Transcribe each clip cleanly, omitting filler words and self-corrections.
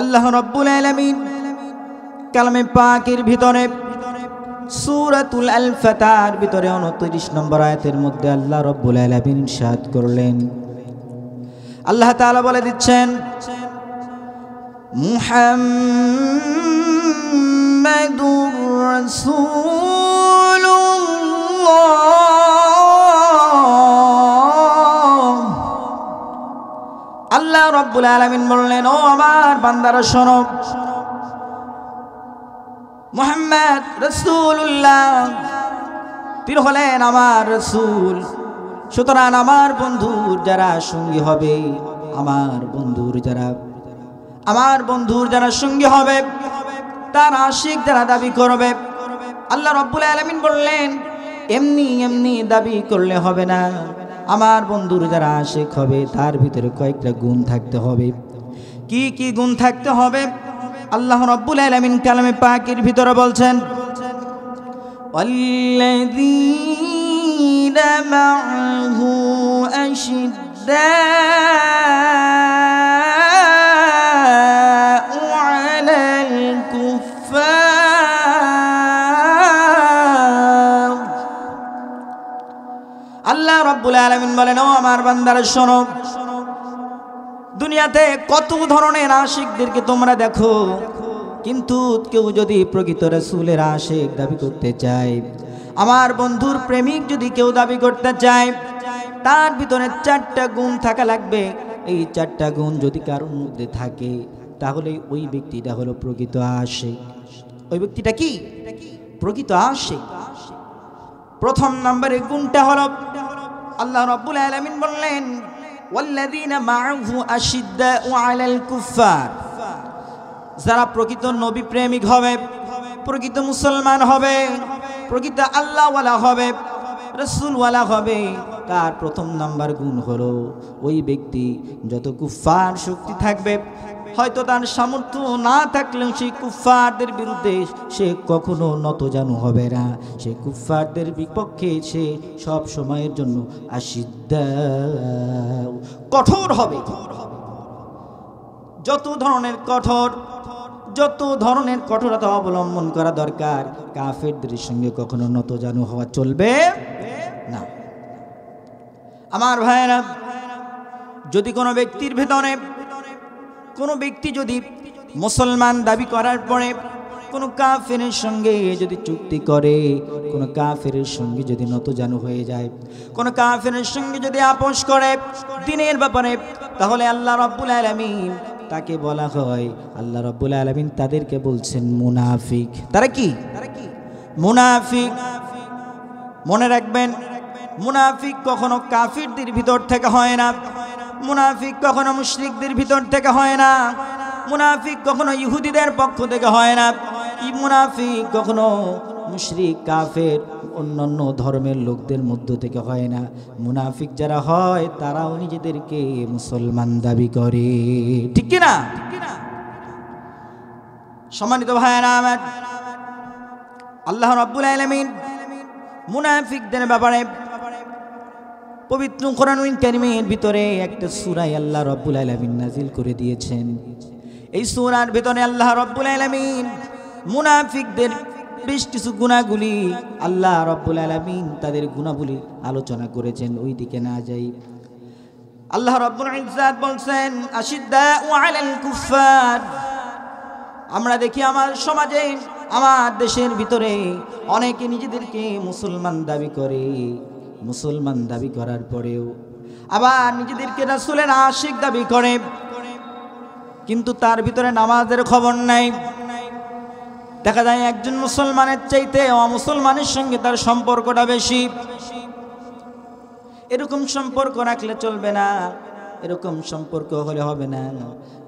আল্লাহ রাব্বুল আলামিন কালামে পাকের ভিতরে সূরাতুল আল ফাতার ভিতরে 29 নম্বর আয়াতের মধ্যে আল্লাহ রাব্বুল আলামিন ইরশাদ করলেন, আল্লাহ তাআলা বলে দিচ্ছেন, মুহাম্মাদুর রাসূলুল্লাহ। আল্লাহ রাব্বুল আলামিন বললেন, ও আমার বান্দারা শোনো, মুহাম্মদ রাসূলুল্লাহ, তিনি হলেন আমার রাসূল। সুতরাং আমার বন্ধুর যারা সঙ্গী হবে, আমার বন্ধুর যারা সঙ্গী হবে, তার আশিক যারা দাবি করবে, আল্লাহ রাব্বুল আলামিন বললেন এমনি এমনি দাবি করলে হবে না। আমার বন্ধুর যারা আশিক হবে তার ভিতরে কয়েকটা গুণ থাকতে হবে। কি কি গুণ থাকতে হবে? আল্লাহ রাব্বুল আলামিন কালামে পাকের ভিতরে বলছেন, ওয়াল্লাযীনা মা'হু আশিদ্দাউ আলাল কুফফার। আল্লাহ রাব্বুল আলামিন বলেন, ও আমার বান্দারা শোনো, দুনিয়াতে কত ধরনের আশিকদেরকে তোমরা দেখো, কিন্তু কেউ যদি প্রকৃত রাসূলের আশিক দাবি করতে চায়, আমার বন্ধুর প্রেমিক যদি কেউ দাবি করতে চায়, তার ভিতরে 4টা গুণ থাকা লাগবে। এই 4টা গুণ যদি কারোর মধ্যে থাকে, তাহলে ওই ব্যক্তিটা হলো প্রকৃত আশিক। ওই ব্যক্তিটা কি? প্রকৃত আশিক। প্রথম নম্বরে গুণটা হলো, আল্লাহ রাব্বুল আলামিন বললেন, ওয়াল্লাযীনা মা'হু আশিদ্দাউ আলাল কুফফার। যারা প্রকৃত নবী প্রেমিক হবে, প্রকৃত মুসলমান হবে, প্রকৃত আল্লাহওয়ালা হবে, রাসূলওয়ালা হবে, তার প্রথম নাম্বার গুণ হলো ওই ব্যক্তি যত কুফফার শক্তি থাকবে, হয়তো তার সামর্থ্য না থাকলেও সেই কুফফারদের বিরুদ্ধে সে কখনো নতজানু হবে না। সেই কুফফারদের বিপক্ষে সে সব সময়ের জন্য আশিদ্দাউ, কঠোর হবে। যত ধরনের কঠোরতা অবলম্বন করা দরকার, কাফেরদের সঙ্গে কখনো নতজানু হওয়া চলবে না। আমার ভাইয়েরা, যদি কোনো ব্যক্তির ভেতরে কোনো ব্যক্তি যদি মুসলমান দাবি করার পরে কোনো কাফেরের সঙ্গে যদি চুক্তি করে, কোনো কাফেরের সঙ্গে যদি নতজানু হয়ে যায়, কোনো কাফেরের সঙ্গে যদি আপোষ করে দ্বীনের ব্যাপারে, তাহলে আল্লাহ রাব্বুল আলামিন তাকে বলা হয়, আল্লাহ রাব্বুল আলামিন তাদেরকে বলছেন মুনাফিক। তারা কি? মুনাফিক। মনে রাখবেন, মুনাফিক কখনো কাফিরদের ভিতর থেকে হয় না, মুনাফিক কখনো মুশরিকদের ভিতর থেকে হয় না, মুনাফিক কখনো ইহুদিদের পক্ষ থেকে হয় না, মুনাফিক কখনো মুশরিক কাফের অন্যান্য ধর্মের লোকদের মধ্য থেকে হয় না। মুনাফিক যারা হয় তারাও নিজেদেরকে মুসলমান দাবি করে, ঠিক কি না? সম্মানিত ভাইয়েরা আমার, আল্লাহ রাব্বুল আলামিন মুনাফিকদের ব্যাপারে পবিত্র কোরআনুল কারীমের ভিতরে একটা সূরা আল্লাহ রাব্বুল আলামিন নাজিল করে দিয়েছেন। এই সূরার ভিতরে আল্লাহ রাব্বুল আলামিন মুনাফিকদের বেশ কিছু গুণাগুলি আল্লাহ রাব্বুল আলামিন তাদের গুণাবলী আলোচনা করেছেন। ওই দিকে না যাই, আল্লাহ রাব্বুল ইজ্জাত বলছেন আশিদ্দাউ আলাল কুফফার। আমরা দেখি আমার সমাজে, আমার দেশের ভিতরে অনেকে নিজেদেরকে মুসলমান দাবি করে, মুসলমান দাবি করার পরেও আবার নিজেদেরকে রাসূলের আশিক দাবি করে, কিন্তু তার ভিতরে নামাজের খবর নাই। দেখা যায় একজন মুসলমানের চাইতে অমুসলমানের সঙ্গে তার সম্পর্কটা বেশি। এরকম সম্পর্ক রাখলে চলবে না, এরকম সম্পর্ক হলে হবে না।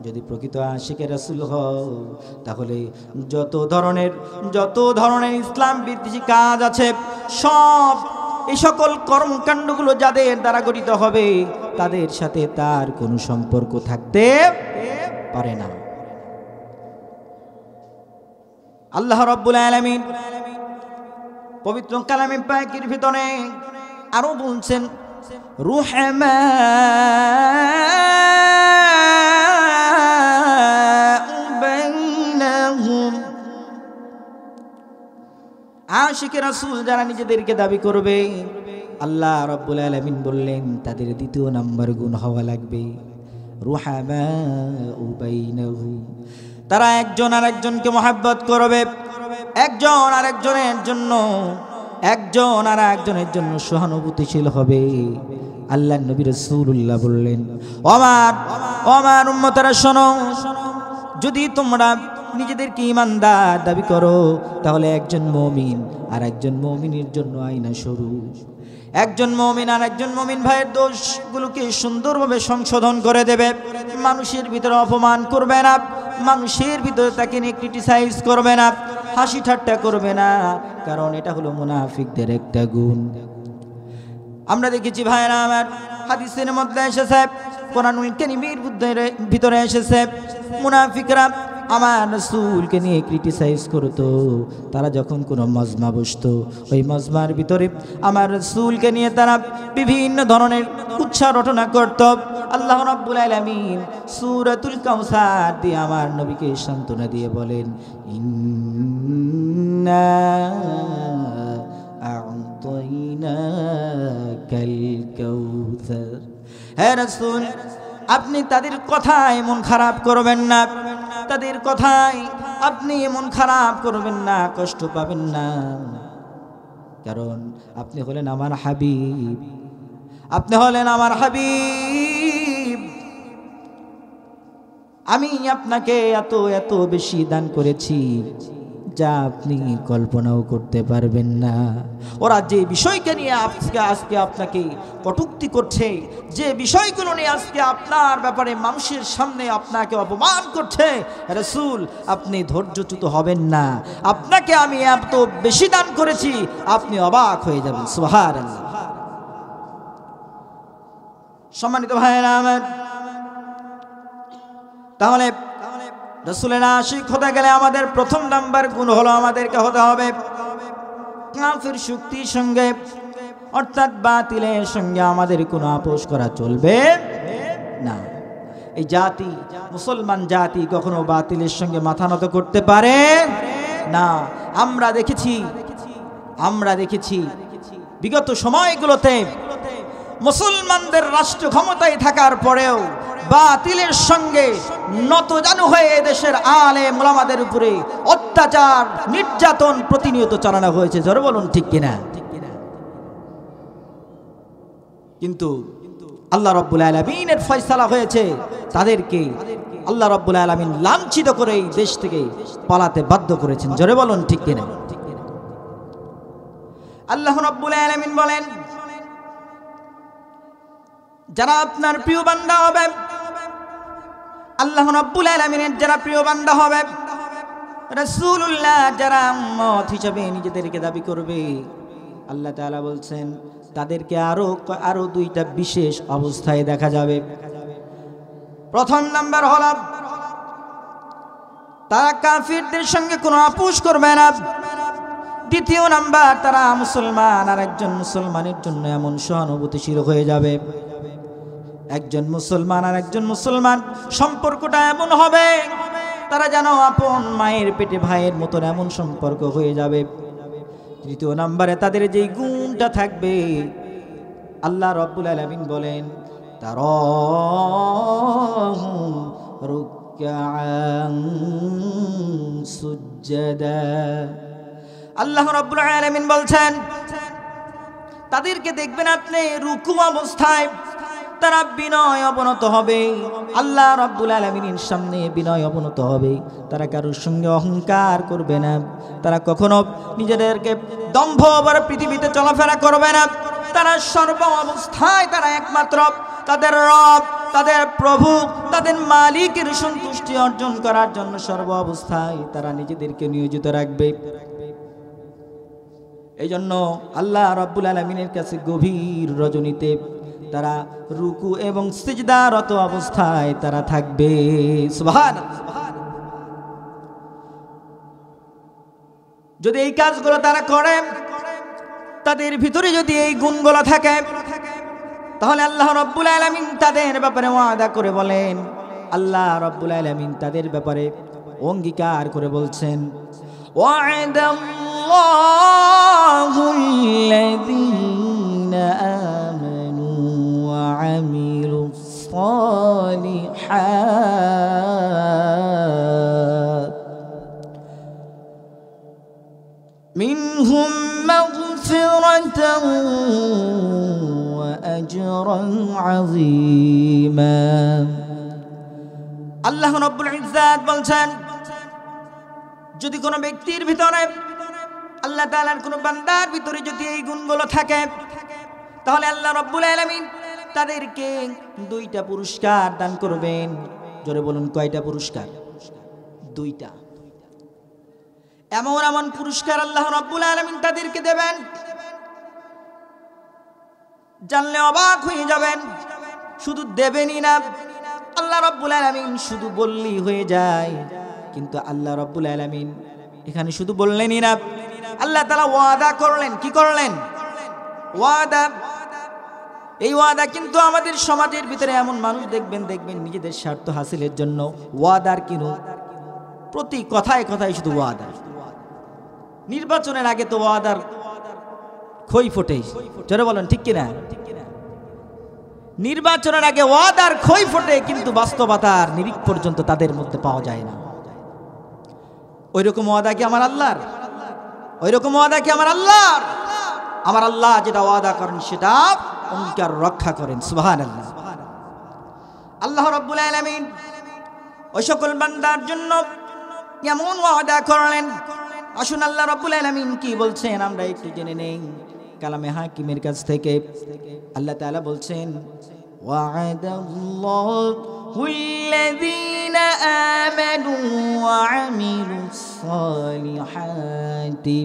যদি প্রকৃত আশিকে রাসূল হও, তাহলে যত ধরনের ইসলাম বিদ্বেষী কাজ আছে, এই সকল কর্মকাণ্ডগুলো যাদের দ্বারা গঠিত হবে, তাদের সাথে তার কোনো সম্পর্ক থাকতে পারে না। আল্লাহ রাব্বুল আলামিন পবিত্র কালামে পাকের ভিতরে আরো বলছেন, রুহমা আশিকে রাসূল যারা নিজেদেরকে দাবি করবে, আল্লাহ রাব্বুল আলামিন বললেন তাদের দ্বিতীয় নাম্বার গুণ হওয়া লাগবে রুহামাউ বাইনাহুম, তারা একজন আরেকজনকে মহব্বত করবে, একজন আরেকজনের জন্য সহানুভূতিশীল হবে। আল্লাহ নবী রাসূলুল্লাহ বললেন, আমার উম্মতেরা শোনো, যদি তোমরা নিজেদেরকে ঈমানদার দাবি করো তাহলে একজন মুমিন আর একজন মুমিনের জন্য আয়না স্বরূপ। একজন মুমিন আর একজন মুমিন ভাইয়ের দোষগুলোকে সুন্দরভাবে সংশোধন করে দেবে। মানুষের ভিতরে অপমান করবে না, মানুষের ভিতরে তাকে নিয়ে ক্রিটিসাইজ করবে না, হাসি ঠাট্টা করবে না, কারণ এটা হলো মুনাফিকদের একটা গুণ। আমরা দেখেছি ভাইরা আমার, হাদিসের মধ্যে এসেছে, কোরআনুল কারীমের ভিতরে এসেছে, মুনাফিকরা আমার রাসূলকে নিয়ে ক্রিটিসাইজ করতো। তারা যখন কোনো মজমা বসতো, ওই মজমার ভিতরে আমার রাসূলকে নিয়ে তারা বিভিন্ন ধরনের উৎসাহ রটনা করত। আল্লাহ রাব্বুল আলামিন সূরাতুল কাউসার দিয়ে আমার নবীকে সান্ত্বনা দিয়ে বলেন, ইন্না আ'তাইনাকাল কাউসার। হে রাসূল, আপনি তাদের কথায় মন খারাপ করবেন না, তাদের কথায় আপনি মন খারাপ করবেন না, কষ্ট পাবেন না, কারণ আপনি হলেন আমার হাবিব, আপনি হলেন আমার হাবিব। আমি আপনাকে এত এত বেশি দান করেছি যা আপনি কল্পনাও করতে পারবেন না। ওরা যে বিষয়কে নিয়ে আজকে আপনাকে কটূক্তি করছে, যে বিষয়গুলো নিয়ে আজকে আপনার ব্যাপারে মানুষের সামনে আপনাকে অপমান করছে, রাসূল আপনি ধৈর্যচ্যুত হবেন না। আপনাকে আমি এত বেশি দান করেছি, আপনি অবাক হয়ে যাবেন। সুবহানাল্লাহ। সম্মানিত ভাইয়েরা আমার, তাহলে রাসূলের আশিক হতে গেলে আমাদের প্রথম নাম্বার গুণ হলো আমাদেরকে হতে হবে কাফির শক্তির সঙ্গে, অর্থাৎ বাতিলের সঙ্গে আমাদের কোনো আপোষ করা চলবে না। এই জাতি, মুসলমান জাতি কখনো বাতিলের সঙ্গে মাথা নত করতে পারে না। আমরা দেখেছি বিগত সময়গুলোতে মুসলমানদের রাষ্ট্র ক্ষমতায় থাকার পরেও বাতিলের সঙ্গে নতজানু হয়ে দেশের আলেম ওলামাদের উপরে অত্যাচার নির্যাতন প্রতিনিয়ত চালানো হয়েছে। জোরে বলুন ঠিক কিনা? কিন্তু আল্লাহ রাব্বুল আলামিনের ফয়সালা হয়েছে, তাদেরকে আল্লাহ রাব্বুল আলামিন লাঞ্ছিত করে এই দেশ থেকে পালাতে বাধ্য করেছেন। জোরে বলুন ঠিক কিনা? আল্লাহ রাব্বুল আলামিন বলেন, যারা আপনার প্রিয় বান্দা হবে, আল্লাহ রাব্বুল আলামিনের যারা প্রিয় বান্দা হবে, রাসূলুল্লাহ যারা উম্মত হিসেবে নিজেদেরকে দাবি করবে, আল্লাহ তাআলা বলছেন তাদেরকে আরো দুইটা বিশেষ অবস্থায় দেখা যাবে। প্রথম নাম্বার হলো তারা কাফিরদের সঙ্গে কোনো আপোষ করবে না। দ্বিতীয় নাম্বার, তারা মুসলমান আর একজন মুসলমানের জন্য এমন সহানুভূতিশীল হয়ে যাবে, একজন মুসলমান আর একজন মুসলমান সম্পর্কটা এমন হবে তারা যেন আপন মায়ের পেটে ভাইয়ের মতন এমন সম্পর্ক হয়ে যাবে। তৃতীয় নম্বরে তাদের যেই গুণটা থাকবে, আল্লাহ রাব্বুল আলামিন বলেন, তারাহুম রুকআন সুজদা। আল্লাহ রাব্বুল আলামিন বলছেন তাদেরকে দেখবেন আপনি রুকু অবস্থায় তারা বিনয় অবনত হবে, আল্লাহ রাব্বুল আলামিনের সামনে বিনয় অবনত হবে। তারা কারোর সঙ্গে অহংকার করবে না, তারা কখনো নিজেদেরকে দম্ভ আবার পৃথিবীতে চলাফেরা করবে না। তারা সর্ব অবস্থায় তারা একমাত্র তাদের রব, তাদের প্রভু, তাদের মালিকের সন্তুষ্টি অর্জন করার জন্য সর্ব অবস্থায় তারা নিজেদেরকে নিয়োজিত রাখবে। এই জন্য আল্লাহ রাব্বুল আলামিনের কাছে গভীর রজনীতে তারা রুকু এবং সিজদারত অবস্থায় তারা থাকবে। সুবহানাল্লাহ। যদি এই কাজগুলো তারা করে, তাদের ভিতরে যদি এই গুণগুলো থাকে, তাহলে আল্লাহ রাব্বুল আলামিন তাদের ব্যাপারে ওয়াদা করে বলেন, আল্লাহ রাব্বুল আলামিন তাদের ব্যাপারে অঙ্গীকার করে বলছেন, ওয়া'দাল্লাহি আল্লাযীনা আমানু ওয়া আমিলুস সালিহাত মিনহুম মাগফিরাতান ওয়া আজরান আযীমা। আল্লাহ রাব্বুল ইজ্জাত বলছেন, যদি কোনো ব্যক্তির ভিতরে, আল্লাহ তাআলার কোনো বান্দার ভিতরে যদি এই গুণগুলো থাকে, তাহলে আল্লাহ রাব্বুল আলামিন তাদেরকে দুইটা পুরস্কার দান করবেন। জোরে বলুন, কয়টা পুরস্কার? দুইটা। এমন এমন পুরস্কার আল্লাহ রাব্বুল আলামিন তাদেরকে দেবেন, জানলে অবাক হয়ে যাবেন। শুধু দেবেনই না, আল্লাহ রাব্বুল আলামিন শুধু বললেই হয়ে যায়, কিন্তু আল্লাহ রাব্বুল আলামিন এখানে শুধু বললেনই না, আল্লাহ তাআলা ওয়াদা করলেন। কি করলেন? ওয়াদা। এই ওয়াদা কিন্তু আমাদের সমাজের ভিতরে এমন মানুষ দেখবেন নিজেদের স্বার্থ হাসিলের জন্য ওয়াদার কিনু প্রতি কথায় কথায় শুধু ওয়াদা। নির্বাচনের আগে তো ওয়াদার খই ফোটে, জোরে বলেন ঠিক কিনা? নির্বাচনের আগে ওয়াদার খই ফোটে, কিন্তু বাস্তবতার নিরিখ পর্যন্ত তাদের মধ্যে পাওয়া যায় না। ওইরকম ওয়াদা কি আমার আল্লাহর? ওইরকম ওয়াদা কি আমার আল্লাহর? আমার আল্লাহ যেটা ওয়াদা করেন সেটা অঙ্গীকার রক্ষা করেন। সুবহানাল্লাহ। আল্লাহ রাব্বুল আলামিন ওই সকল বান্দার জন্য এমন ওয়াদা করলেন। আসুন আল্লাহ রাব্বুল আলামিন কি বলছেন আমরা একটু জেনে নেই কালামে হাকিমের কাছ থেকে। আল্লাহ তাআলা বলছেন, ওয়া'আদাল্লাহুল্লাযীনা আমানু ওয়া আমিলুস সালিহাতি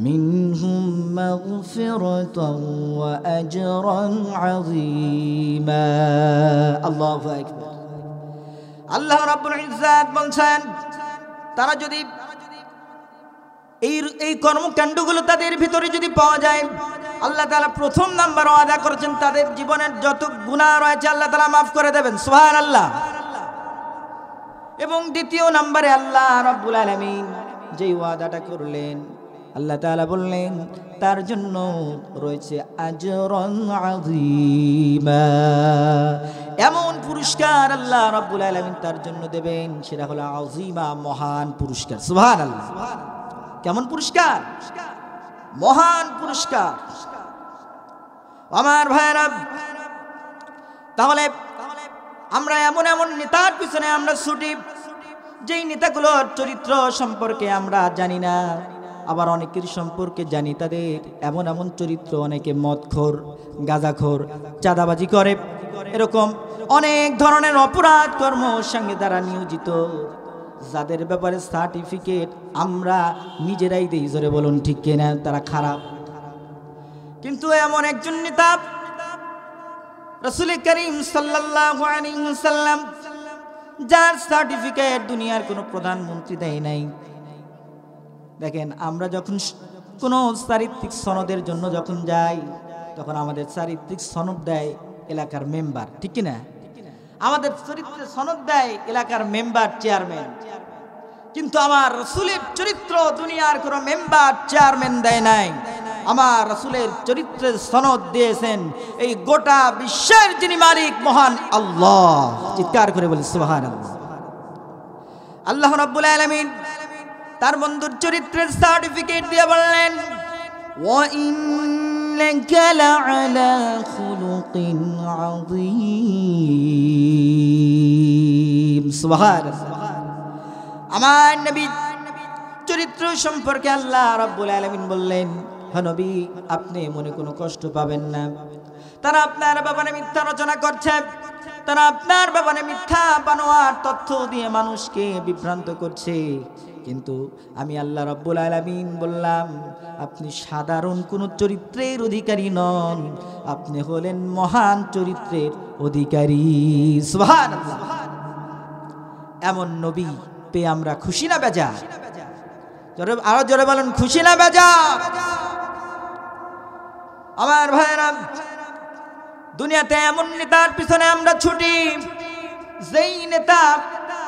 মিনহুম মাগফিরাতান ওয়া আজরান আযীমা। আল্লাহু আকবার। আল্লাহ রাব্বুল ইজ্জাত বলছেন, তারা যদি এই কর্মকাণ্ডগুলো তাদের ভিতরে যদি পাওয়া যায়, আল্লাহ তাআলা প্রথম নাম্বার ওয়াদা করেছেন তাদের জীবনের যত গুনাহ রয়েছে আল্লাহ তাআলা মাফ করে দেবেন। সুবহানাল্লাহ। এবং দ্বিতীয় নম্বরে আল্লাহ রাব্বুল আলামিন যেই ওয়াদাটা করলেন, আল্লাহ তাআলা বললেন তার জন্য রয়েছে আজরান আযীমা। এমন পুরস্কার আল্লাহ রাব্বুল আলামিন তার জন্য দেবেন, সেটা হলো আযীমা, মহান পুরস্কার। সুবহানাল্লাহ। কেমন পুরস্কার? মহান পুরস্কার। আমার ভাইরা, তাহলে আমরা এমন এমন নেতার পিছনে আমরা ছুটি, যেই নেতাগুলোর চরিত্র সম্পর্কে আমরা জানি না, আবার অনেকের সম্পর্কে জানি তাদের এমন এমন চরিত্র, অনেকে মদখোর, গাঁজাখোর, চাঁদাবাজি করে, এরকম অনেক ধরনের অপরাধ কর্মের সঙ্গে তারা নিয়োজিত, যাদের ব্যাপারে সার্টিফিকেট আমরা নিজেরাই দেই। জোরে বলুন ঠিক কিনা? তারা খারাপ। কিন্তু এমন একজন নেতা রাসূল করিম সাল্লাল্লাহু আলাইহি ওয়াসাল্লাম, যার সার্টিফিকেট দুনিয়ার কোনো প্রধানমন্ত্রী দেয় নাই। দেখেন, আমরা যখন কোনো চারিত্রিক সনদের জন্য যখন যাই, তখন আমাদের চারিত্রিক সনদ দেয় এলাকার মেম্বার, ঠিক কিনা? আমাদের চরিত্রের সনদ দেয় এলাকার মেম্বার, চেয়ারম্যান। কিন্তু আমার রাসূলের চরিত্র দুনিয়ার কোনো মেম্বার, চেয়ারম্যান দেয় নাই। আমার রাসূলের চরিত্রের সনদ দিয়েছেন এই গোটা বিশ্বের যিনি মালিক, মহান আল্লাহ। চিৎকার করে বলি সুবহানাল্লাহ। আল্লাহ রাব্বুল আলামিন তার বন্ধুর চরিত্রের সার্টিফিকেট দিয়ে বললেন, ওয়া ইন্নাকা লাআলা খুলুকিন আযীম। সুবহানাল্লাহ। আমার নবী চরিত্র সম্পর্কে আল্লাহ রাব্বুল আলামিন বললেন, হে নবী, আপনি মনে কোনো কষ্ট পাবেন না। তারা আপনার ব্যাপারে মিথ্যা রচনা করছে, তারা আপনার ব্যাপারে মিথ্যা বানোয়ার তথ্য দিয়ে মানুষকে বিভ্রান্ত করছে, কিন্তু আমি আল্লাহ রাব্বুল আলামিন বললাম, আপনি সাধারণ কোনো চরিত্রের অধিকারী নন, আপনি হলেন মহান চরিত্রের অধিকারী। সুবহানাল্লাহ। এমন নবী পেয়ে আমরা খুশি না বেজার? আরো জোরে বলেন, খুশি না বেজার? আমার ভাইরা, দুনিয়াতে এমন নেতার পিছনে আমরা ছুটি, যেই নেতা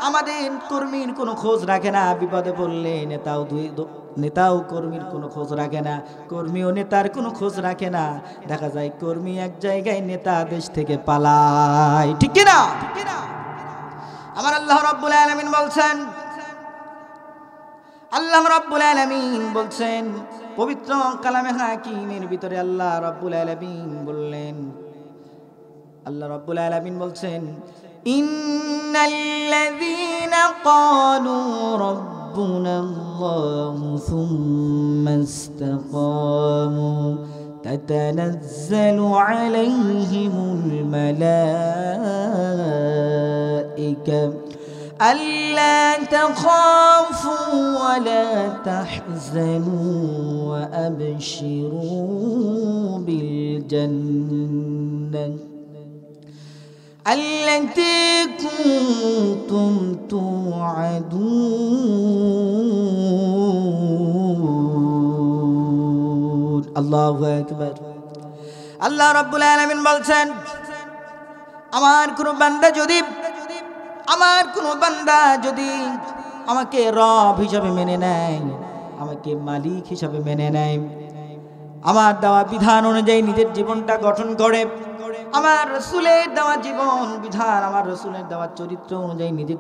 আমাদের কর্মীর কোনো খোঁজ রাখে না, বিপদে পড়লে নেতাও কর্মীর কোনো খোঁজ রাখে না, কর্মীও নেতার কোনো খোঁজ রাখে না। দেখা যায় কর্মী এক জায়গায়, নেতা দেশ থেকে পালায়, ঠিক কি না? আমার আল্লাহ রাব্বুল আলামিন বলছেন, আল্লাহ রাব্বুল আলামিন বলছেন পবিত্র কালামে হাকিমের ভিতরে আল্লাহ রাব্বুল আলামিন বললেন, আল্লাহ রাব্বুল আলামিন বলছেন, ইন্নাল্লাযীনা ক্বালু রাব্বুনাল্লাহু সুম্মা ইসতাকামু তাতানাজ্জালু আলাইহিমুল মালায়েকা ألا تخافوا ولا تحزنوا وأبشروا بالجنة التي كنتم توعدون الله أكبر আল্লাহ রাব্বুল আলামিন বলছেন, আমার কোন বান্দা যদি আমাকে রব হিসাবে মেনে নেয়, আমাকে মালিক হিসাবে মেনে নেয়, আমার দেওয়া বিধান অনুযায়ী নিজের জীবনটা গঠন করে, আমার রাসূলের দেওয়া জীবন বিধান, আমার রাসূলের দেওয়া চরিত্র অনুযায়ী নিজের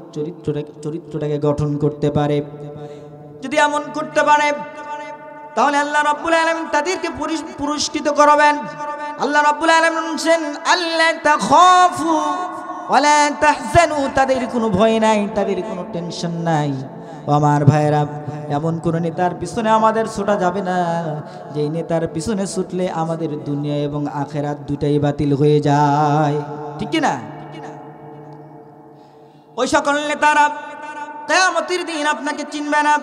চরিত্রটাকে গঠন করতে পারে, যদি এমন করতে পারে, তাহলে আল্লাহ রাব্বুল আলামিন তাদেরকে পুরস্কৃত করবেন। আল্লাহ রাব্বুল আলামিন বলেন, আল্লা তাখাফু ওয়ালা তাহজানু, তাদের কোনো ভয় নাই, তাদের কোনো টেনশন নাই। ও আমার ভাইরা, এমন কোন নেতার পিছনে আমাদের ছোটা যাবে না, যেই নেতার পিছনে ছুটলে আমাদের দুনিয়া এবং আখিরাত দুটাই বাতিল হয়ে যায়, ঠিক কি না? ওই সকল নেতারা কিয়ামতের দিন আপনাকে চিনবে না।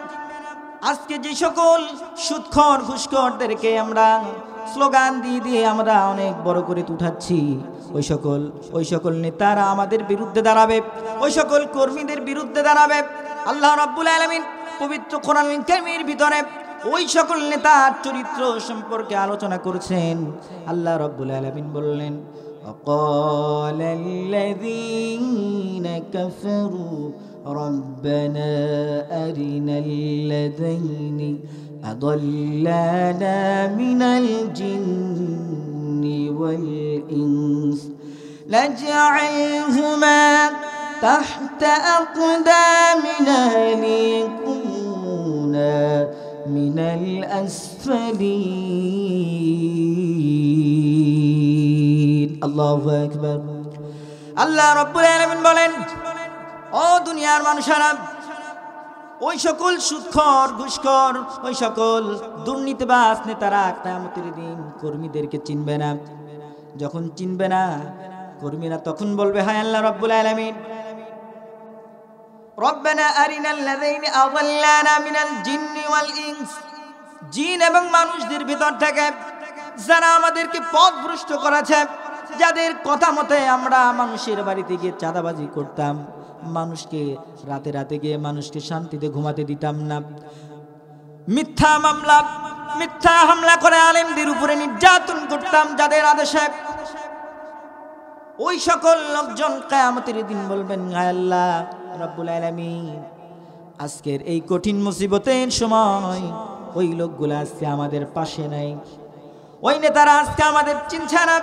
আজকে যে সকল সুদখোর ঘুষখোরদেরকে আমরা স্লোগান দিয়ে আমরা অনেক বড় করে উঠাচ্ছি, ওই সকল নেতারা আমাদের বিরুদ্ধে দাঁড়াবে, ওই সকল কর্মীদের বিরুদ্ধে দাঁড়াবে। আল্লাহ রাব্বুল আলামিন পবিত্র কোরআনুল কারীমের ভিতরে ওই সকল নেতার চরিত্র সম্পর্কে আলোচনা করেছেন। আল্লাহ রাব্বুল আলামিন বললেন, ওয়াকালাল্লাযীনা কাফারু রব্বানা আরিনাল লাযাইনি আদাল্লানা মিনাল জিন্নি ওয়াল ইনস নাজআলহুমা তাহতা আকদামিনা লিয়াকুনা মিনাল আসফালিন। আল্লাহু আকবার। আল্লাহ রাব্বুল আলামিন বলেন, ও দুনিয়ার মানুষেরা, ওই সকল সুদখোর ঘুষখোর, ওই সকল দুর্নীতিবাজ নেতারা কিয়ামতের দিন কর্মীদেরকে চিনবে না। যখন চিনবে না কর্মীরা, তখন বলবে, হায় আল্লাহ রাব্বুল আলামিন, রব্বানা আরিনাল লাযাইনি আযাল্লানা মিনাল জিন্নি ওয়াল ইনস, জিন এবং মানুষদের ভিতর থেকে যারা আমাদেরকে পথভ্রষ্ট করেছে, যাদের কথা মতে আমরা মানুষের বাড়িতে গিয়ে চাঁদাবাজি করতাম, মানুষকে রাতে গিয়ে মানুষকে শান্তিতে ঘুমাতে দিতাম না, মিথ্যা হামলা করে আলেমদের উপরে নির্যাতন করতাম যাদের আদেশে, ওই সকল লোকজন কিয়ামতের দিন বলবেন, হায় আল্লাহ রাব্বুল আলামিন, আজকের এই কঠিন মুসিবতের সময় ওই লোকগুলো আজকে আমাদের পাশে নাই, ওই নেতারা আজকে আমাদের চিনছে না,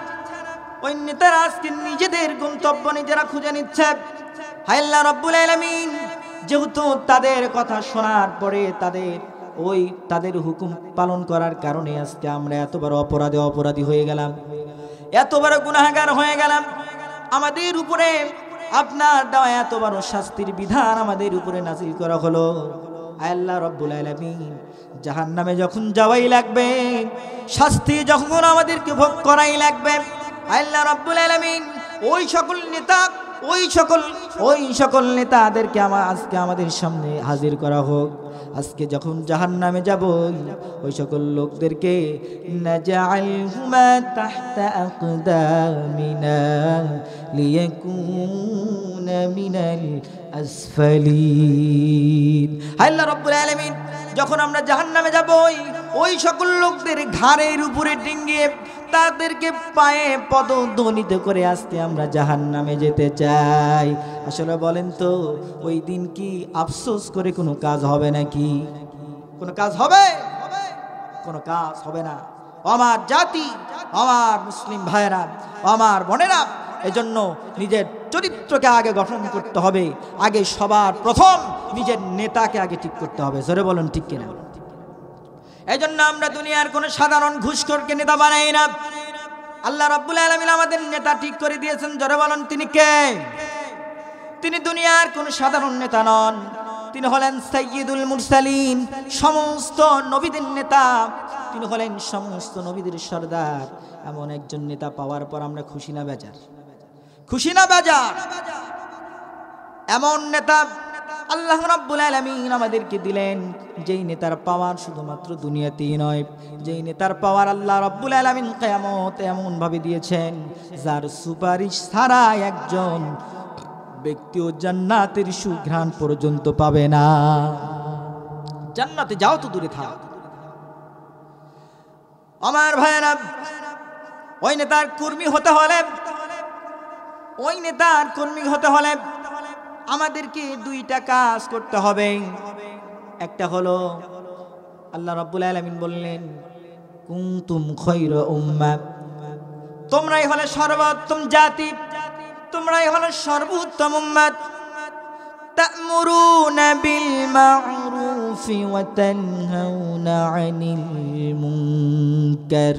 ওই নেতারা আজকে নিজেদের গন্তব্য নিজেরা খুঁজে নিচ্ছে। হায় আল্লাহ রাব্বুল আলামিন, যেহেতু তাদের কথা শোনার পরে তাদের হুকুম পালন করার কারণে আজকে আমরা এত বড় অপরাধী হয়ে গেলাম, এত বড় গুনাহগার হয়ে গেলাম, আমাদের উপরে আপনার দেওয়া এত বড় শাস্তির বিধান আমাদের উপরে নাযিল করা হলো। আল্লাহ রাব্বুল আলামিন, জাহান্নামে যখন যাওয়াই লাগবে, শাস্তি যখন আমাদেরকে ভোগ করাই লাগবে, আল্লাহ রাব্বুল আলামিন ওই সকল নেতাদেরকে আজকে আমাদের সামনে হাজির করা হোক। আজকে যখন জাহান্নামে যাব, ওই সকল লোকদেরকে নাজআলহুমা তাহতা আকদামিনা লিয়াকুনা মিনাল আসফালিন। আল্লাহ রাব্বুল আলামিন, যখন আমরা জাহান্নামে যাব, ওই সকল লোকদের ঘাড়ের উপরে ডিঙ্গিয়ে তাদেরকে পায়ে পদধ্বনিত করে আজকে আমরা জাহান্নামে যেতে চাই। আসলে বলেন তো ওই দিন কি আফসোস করে কোনো কাজ হবে নাকি? কোনো কাজ হবে? কোনো কাজ হবে না। আমার জাতি, আমার মুসলিম ভাইয়েরা, আমার বোনেরা, এজন্য নিজের চরিত্রকে আগে গঠন করতে হবে। আগে সবার প্রথম নিজের নেতাকে আগে ঠিক করতে হবে। জোরে বলুন ঠিক কিনা? এজন্য আমরা দুনিয়ার কোনো সাধারণ ঘুষখোরকে নেতা বানাই না। আল্লাহ রাব্বুল আলামিন আমাদের নেতা ঠিক করে দিয়েছেন। জোরে বলুন তিনি কে? তিনি দুনিয়ার কোনো সাধারণ নেতা নন, তিনি হলেন সাইয়্যিদুল মুরসালিন, সমস্ত নবীদের নেতা। তিনি হলেন সমস্ত নবীদের সরদার। এমন একজন নেতা পাওয়ার পর আমরা খুশি না বেজার? খুশি না বেজার? এমন নেতা আল্লাহ রাব্বুল আলামিন আমাদেরকে দিলেন, যেই নেতার পাওয়ার শুধুমাত্র দুনিয়াতেই নয়, যেই নেতার পাওয়ার আল্লাহ রাব্বুল আলামিন কিয়ামতে এমন ভাবে দিয়েছেন যার সুপারিশ ছাড়া একজন ব্যক্তিও জান্নাতের সুঘ্রাণ পর্যন্ত পাবে না। জান্নাতে যাও তো দূরে থাক। আমার ভাইয়েরা, ওই নেতার কর্মী হতে হলে, ওই নেতার কর্মী হতে হলে আমাদেরকে দুইটা কাজ করতে হবে। একটা হলো আল্লাহ রাব্বুল আলামিন বললেন কুনতুম খায়রা উম্মাহ, তোমরাই হলে সর্বোত্তম জাতি, তোমরাই হলো সর্বোত্তম উম্মত। তা'মুরুনা বিল মা'রুফি ওয়া তানহাউনা আনিল মুনকার।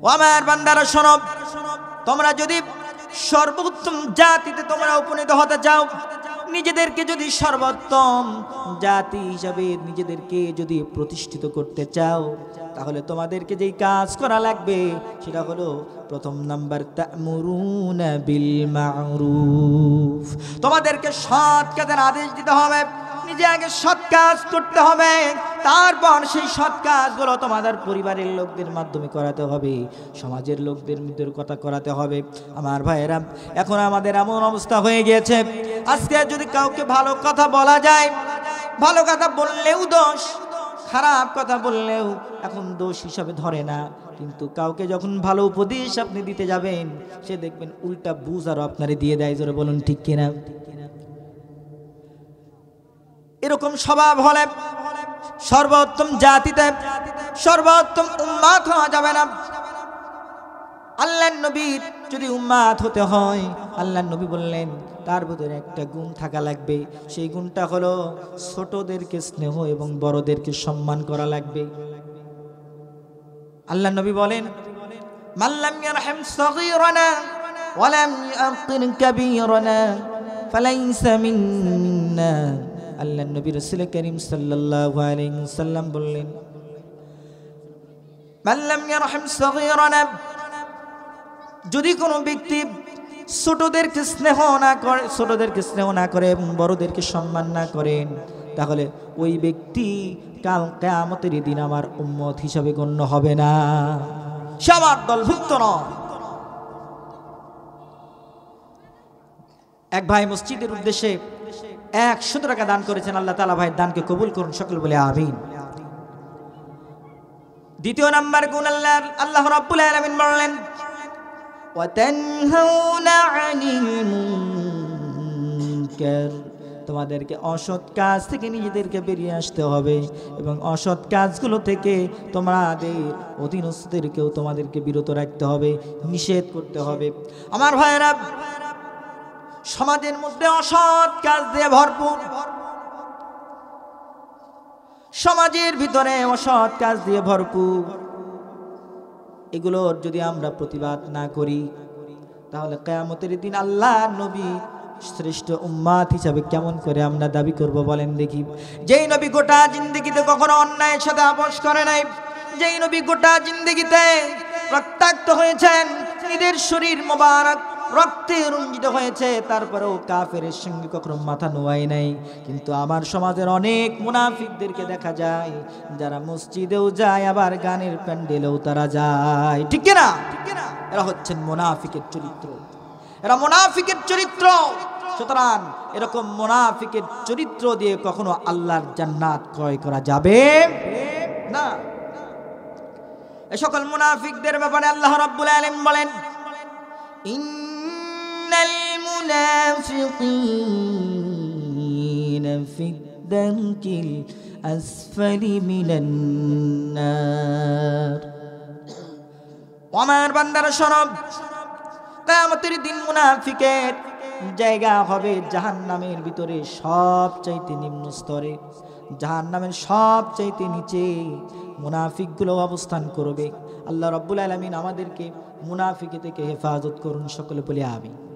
ও আমার বান্দারা শোনো, তোমরা যদি সর্বোত্তম জাতিতে তোমরা উপনীত হতে চাও, নিজেদেরকে যদি সর্বোত্তম জাতি হিসাবে নিজেদেরকে যদি প্রতিষ্ঠিত করতে চাও, তাহলে তোমাদেরকে যেই কাজ করা লাগবে সেটা হলো প্রথম নাম্বার তা'মুরুনা বিল মা'রুফ। তোমাদেরকে সৎ কাজের আদেশ দিতে হবে। নিজে আগে সৎ কাজ করতে হবে, তারপর সেই সৎ কাজগুলো তোমাদের পরিবারের লোকদের মাধ্যমে করাতে হবে, সমাজের লোকদের মধ্যে কথা করাতে হবে। আমার ভাইয়েরা, এখন আমাদের এমন অবস্থা হয়ে গিয়েছে, আজকে যদি কাউকে ভালো কথা বলা যায়, ভালো কথা বললেও দোষ, খারাপ কথা বললেও এখন দোষ হিসাবে ধরে না। কিন্তু কাউকে যখন ভালো উপদেশ আপনি দিতে যাবেন, সে দেখবেন উল্টা বুঝ আরো আপনারে দিয়ে দেয়। জোরে বলুন ঠিক কিনা? এরকম স্বভাব হলে সর্বোত্তম জাতিতে সর্বোত্তম উম্মাত হওয়া যাবে না। আল্লাহর নবীর যদি উম্মাত হতে হয়, আল্লাহর নবী বললেন তার ভিতরে একটা গুণ থাকা লাগবে। সেই গুণটা হলো ছোটদেরকে স্নেহ এবং বড়দেরকে সম্মান করা লাগবে। আল্লাহর নবী বলেন মাল্লাম ইয়ারহাম সগীরানা ওয়া লাম ইয়াকির কাবীরানা ফালাইসা মিন্না। আল্লাহর নবী রাসূল করিম সাল্লাল্লাহু আলাইহি ওয়াসাল্লাম বললেন মাল্লাম ইয়ারহাম সগীরানা, যদি কোনো ব্যক্তি ছোটদেরকে স্নেহ না করে এবং বড়দেরকে সম্মান না করেন, তাহলে ওই ব্যক্তি কাল কিয়ামতের দিন আমার উম্মত হিসাবে গণ্য হবে না, সবার দলভুক্ত নয়। এক ভাই মসজিদের উদ্দেশ্যে 100 টাকা দান করেছেন। আল্লাহ তাআলা ভাইয়ের দানকে কবুল করুন, সকল বলে আমিন। দ্বিতীয় নাম্বার গুণ আল্লাহ রাব্বুল আলামিন বললেন ওয়াতানহাউনা আনিল মুনকার, তোমাদেরকে অসৎ কাজ থেকে নিজেদেরকে বেরিয়ে আসতে হবে এবং অসৎ কাজগুলো থেকে তোমাদের অধীনস্থদেরকেও তোমাদেরকে বিরত রাখতে হবে, নিষেধ করতে হবে। আমার ভাইয়েরা, সমাজের মধ্যে অসৎ কাজ দিয়ে ভরপুর, সমাজের ভিতরে অসৎ কাজ দিয়ে ভরপুর। এগুলোর যদি আমরা প্রতিবাদ না করি, তাহলে কিয়ামতের দিন আল্লাহর নবী শ্রেষ্ঠ উম্মাত হিসাবে কেমন করে আমরা দাবি করব বলেন দেখি? যেই নবী গোটা জিন্দেগিতে কখনো অন্যায়ের সাথে আপোষ করে নাই, যেই নবী গোটা জিন্দেগিতে রক্তাক্ত হয়েছেন, নিজের শরীর মোবারক রক্তে রঞ্জিত হয়েছে, তারপরেও কাফেরের সঙ্গে কখনো মাথা নোয়াই নাই। কিন্তু আমার সমাজের অনেক মুনাফিকদেরকে দেখা যায়, যারা মসজিদেও যায় আবার গানের প্যান্ডেলেও তারা যায়, ঠিক কিনা? এরা হচ্ছেন মুনাফিকের চরিত্র, এরা মুনাফিকের চরিত্র। সুতরাং এরকম মুনাফিকের চরিত্র দিয়ে কখনো আল্লাহর জান্নাত ক্রয় করা যাবে না। এ সকল মুনাফিকদের ব্যাপারে আল্লাহ রাব্বুল আলামিন বলেন, ইন্নাল মুনাফিকিনা ফিদ-দারকিল আসফালি মিনান নার। আমার বান্দারা শোনো, কিয়ামতের দিন মুনাফিকের জায়গা হবে জাহান্নামের ভিতরে সবচাইতে নিম্ন স্তরে, জাহান্নামের সবচাইতে নিচে মুনাফিকগুলো অবস্থান করবে। আল্লাহ রাব্বুল আলামিন আমাদেরকে মুনাফিকি থেকে হেফাজত করুন, সকলে বলি আমিন।